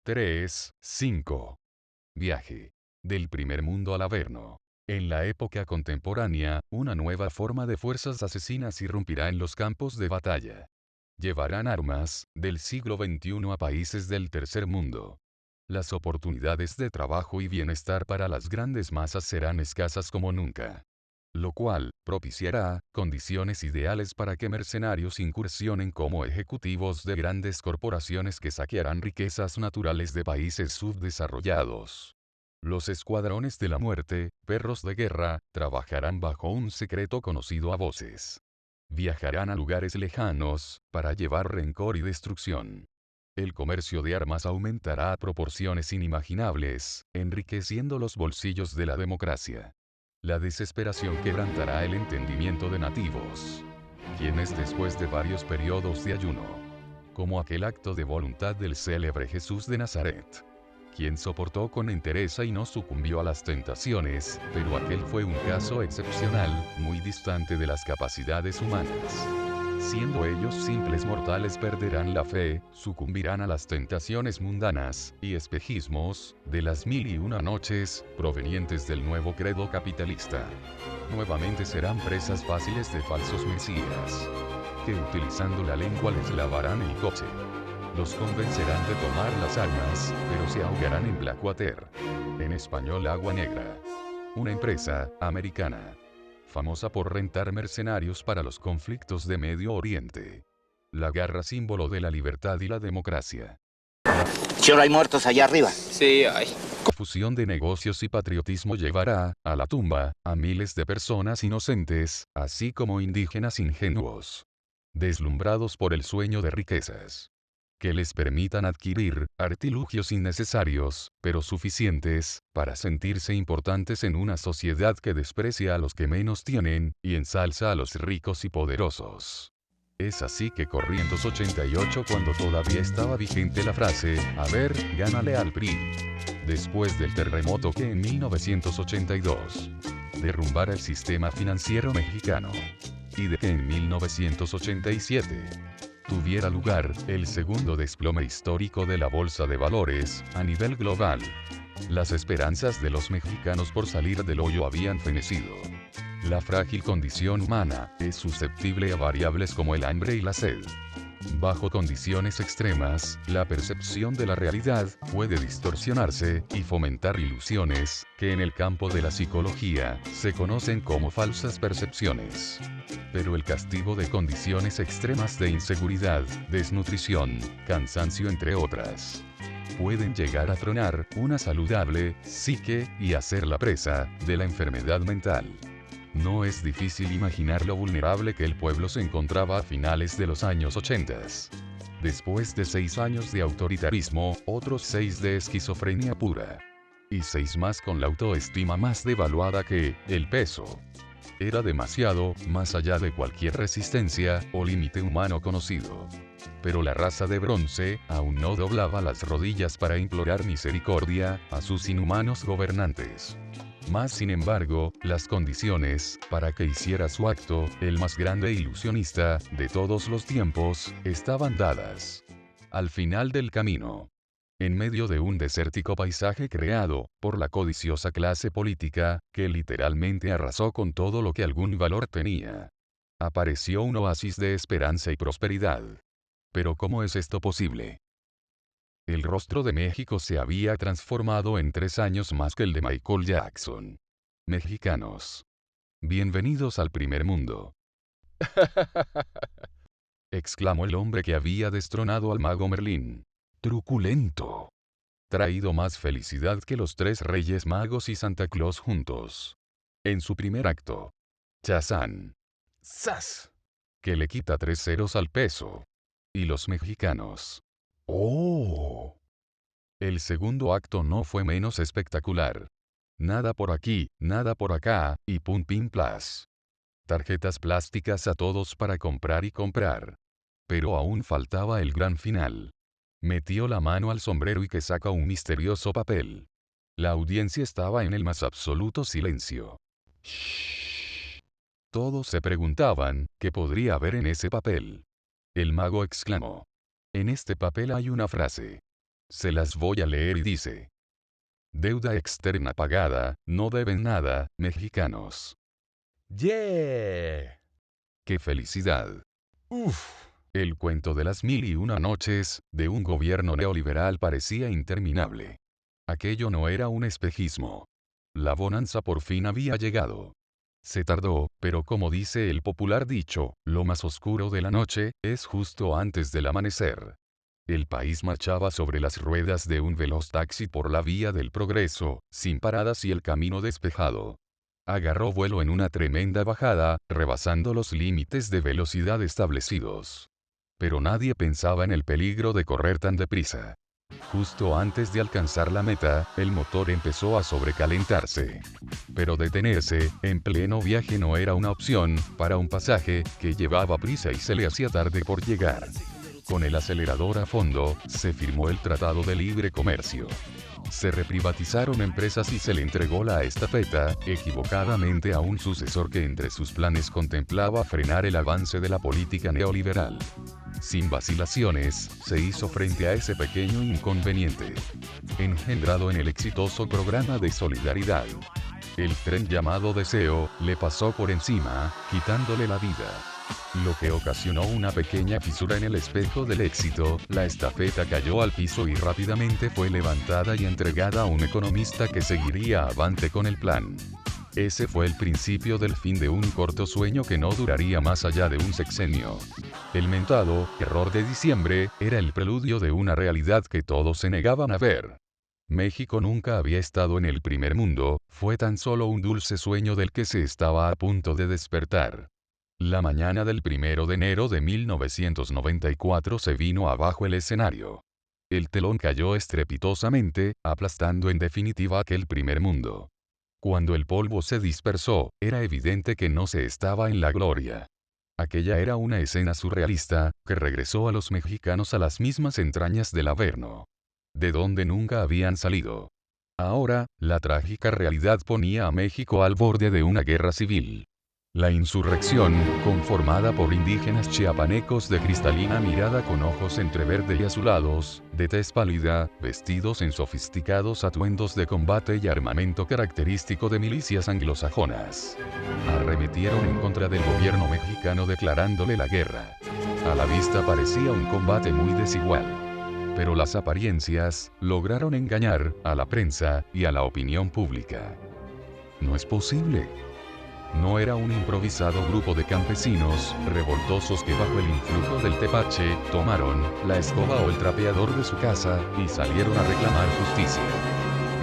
3, 5. Viaje. Del primer mundo al Averno. En la época contemporánea, una nueva forma de fuerzas asesinas irrumpirá en los campos de batalla. Llevarán armas, del siglo XXI a países del tercer mundo. Las oportunidades de trabajo y bienestar para las grandes masas serán escasas como nunca. Lo cual propiciará condiciones ideales para que mercenarios incursionen como ejecutivos de grandes corporaciones que saquearán riquezas naturales de países subdesarrollados. Los escuadrones de la muerte, perros de guerra, trabajarán bajo un secreto conocido a voces. Viajarán a lugares lejanos, para llevar rencor y destrucción. El comercio de armas aumentará a proporciones inimaginables, enriqueciendo los bolsillos de la democracia. La desesperación quebrantará el entendimiento de nativos, quienes después de varios periodos de ayuno, como aquel acto de voluntad del célebre Jesús de Nazaret, quien soportó con entereza y no sucumbió a las tentaciones, pero aquel fue un caso excepcional, muy distante de las capacidades humanas. Siendo ellos simples mortales perderán la fe, sucumbirán a las tentaciones mundanas, y espejismos, de las 1001 noches, provenientes del nuevo credo capitalista. Nuevamente serán presas fáciles de falsos mesías, que utilizando la lengua les lavarán el coche. Los convencerán de tomar las armas, pero se ahogarán en Blackwater. En español Agua Negra. Una empresa americana, famosa por rentar mercenarios para los conflictos de Medio Oriente. La garra símbolo de la libertad y la democracia. Solo hay muertos allá arriba. Sí, ay. Fusión de negocios y patriotismo llevará, a la tumba, a miles de personas inocentes, así como indígenas ingenuos, deslumbrados por el sueño de riquezas, que les permitan adquirir artilugios innecesarios, pero suficientes, para sentirse importantes en una sociedad que desprecia a los que menos tienen, y ensalza a los ricos y poderosos. Es así que corrí en 288 cuando todavía estaba vigente la frase, a ver, gánale al PRI. Después del terremoto que en 1982 derrumbara el sistema financiero mexicano, y de que en 1987 tuviera lugar el segundo desplome histórico de la bolsa de valores a nivel global. Las esperanzas de los mexicanos por salir del hoyo habían fenecido. La frágil condición humana es susceptible a variables como el hambre y la sed. Bajo condiciones extremas, la percepción de la realidad puede distorsionarse y fomentar ilusiones, que en el campo de la psicología se conocen como falsas percepciones. Pero el castigo de condiciones extremas de inseguridad, desnutrición, cansancio entre otras, pueden llegar a tronar una saludable psique y hacerla presa de la enfermedad mental. No es difícil imaginar lo vulnerable que el pueblo se encontraba a finales de los años 80. Después de 6 años de autoritarismo, otros 6 de esquizofrenia pura. Y 6 más con la autoestima más devaluada que el peso. Era demasiado, más allá de cualquier resistencia o límite humano conocido. Pero la raza de bronce aún no doblaba las rodillas para implorar misericordia a sus inhumanos gobernantes. Mas sin embargo, las condiciones, para que hiciera su acto, el más grande ilusionista, de todos los tiempos, estaban dadas. Al final del camino, en medio de un desértico paisaje creado, por la codiciosa clase política, que literalmente arrasó con todo lo que algún valor tenía, apareció un oasis de esperanza y prosperidad. Pero ¿cómo es esto posible? El rostro de México se había transformado en 3 años más que el de Michael Jackson. Mexicanos, bienvenidos al primer mundo. Exclamó el hombre que había destronado al mago Merlín. Truculento. Traído más felicidad que los 3 Reyes Magos y Santa Claus juntos. En su primer acto. Chazán. ¡Sas! Que le quita 3 ceros al peso. Y los mexicanos. ¡Oh! El segundo acto no fue menos espectacular. Nada por aquí, nada por acá, y pum pim plas. Tarjetas plásticas a todos para comprar y comprar. Pero aún faltaba el gran final. Metió la mano al sombrero y que saca un misterioso papel. La audiencia estaba en el más absoluto silencio. Shh. Todos se preguntaban, ¿qué podría haber en ese papel? El mago exclamó. En este papel hay una frase. Se las voy a leer y dice: deuda externa pagada, no deben nada, mexicanos. ¡Yeah! ¡Qué felicidad! ¡Uf! El cuento de las 1001 noches, de un gobierno neoliberal parecía interminable. Aquello no era un espejismo. La bonanza por fin había llegado. Se tardó, pero como dice el popular dicho, lo más oscuro de la noche, es justo antes del amanecer. El país marchaba sobre las ruedas de un veloz taxi por la vía del progreso, sin paradas y el camino despejado. Agarró vuelo en una tremenda bajada, rebasando los límites de velocidad establecidos. Pero nadie pensaba en el peligro de correr tan deprisa. Justo antes de alcanzar la meta, el motor empezó a sobrecalentarse. Pero detenerse, en pleno viaje no era una opción, para un pasaje, que llevaba prisa y se le hacía tarde por llegar. Con el acelerador a fondo, se firmó el Tratado de Libre Comercio. Se reprivatizaron empresas y se le entregó la estafeta, equivocadamente a un sucesor que entre sus planes contemplaba frenar el avance de la política neoliberal. Sin vacilaciones, se hizo frente a ese pequeño inconveniente, engendrado en el exitoso programa de solidaridad. El tren llamado Deseo, le pasó por encima, quitándole la vida. Lo que ocasionó una pequeña fisura en el espejo del éxito, la estafeta cayó al piso y rápidamente fue levantada y entregada a un economista que seguiría avante con el plan. Ese fue el principio del fin de un corto sueño que no duraría más allá de un sexenio. El mentado error de diciembre era el preludio de una realidad que todos se negaban a ver. México nunca había estado en el primer mundo, fue tan solo un dulce sueño del que se estaba a punto de despertar. La mañana del 1 de enero de 1994 se vino abajo el escenario. El telón cayó estrepitosamente, aplastando en definitiva aquel primer mundo. Cuando el polvo se dispersó, era evidente que no se estaba en la gloria. Aquella era una escena surrealista, que regresó a los mexicanos a las mismas entrañas del Averno, de donde nunca habían salido. Ahora, la trágica realidad ponía a México al borde de una guerra civil. La insurrección, conformada por indígenas chiapanecos de cristalina mirada con ojos entre verde y azulados, de tez pálida, vestidos en sofisticados atuendos de combate y armamento característico de milicias anglosajonas, arremetieron en contra del gobierno mexicano declarándole la guerra. A la vista parecía un combate muy desigual. Pero las apariencias lograron engañar a la prensa y a la opinión pública. No es posible. No era un improvisado grupo de campesinos, revoltosos que bajo el influjo del tepache, tomaron la escoba o el trapeador de su casa, y salieron a reclamar justicia.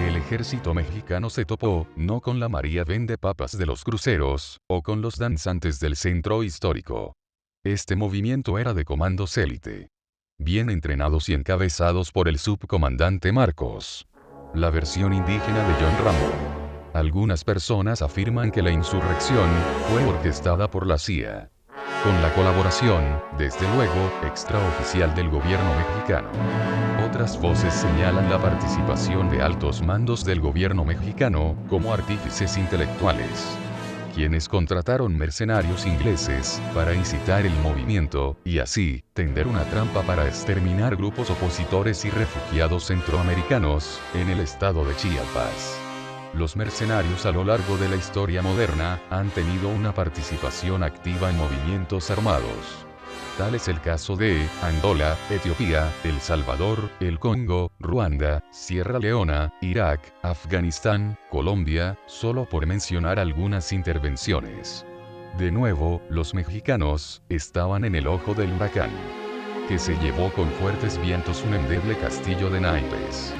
El ejército mexicano se topó, no con la María vende papas de los cruceros, o con los danzantes del centro histórico. Este movimiento era de comandos élite, bien entrenados y encabezados por el subcomandante Marcos. La versión indígena de John Rambo. Algunas personas afirman que la insurrección fue orquestada por la CIA, con la colaboración, desde luego, extraoficial del gobierno mexicano. Otras voces señalan la participación de altos mandos del gobierno mexicano, como artífices intelectuales, quienes contrataron mercenarios ingleses para incitar el movimiento, y así, tender una trampa para exterminar grupos opositores y refugiados centroamericanos, en el estado de Chiapas. Los mercenarios a lo largo de la historia moderna han tenido una participación activa en movimientos armados. Tal es el caso de Angola, Etiopía, El Salvador, el Congo, Ruanda, Sierra Leona, Irak, Afganistán, Colombia, solo por mencionar algunas intervenciones. De nuevo, los mexicanos estaban en el ojo del huracán, que se llevó con fuertes vientos un endeble castillo de naipes.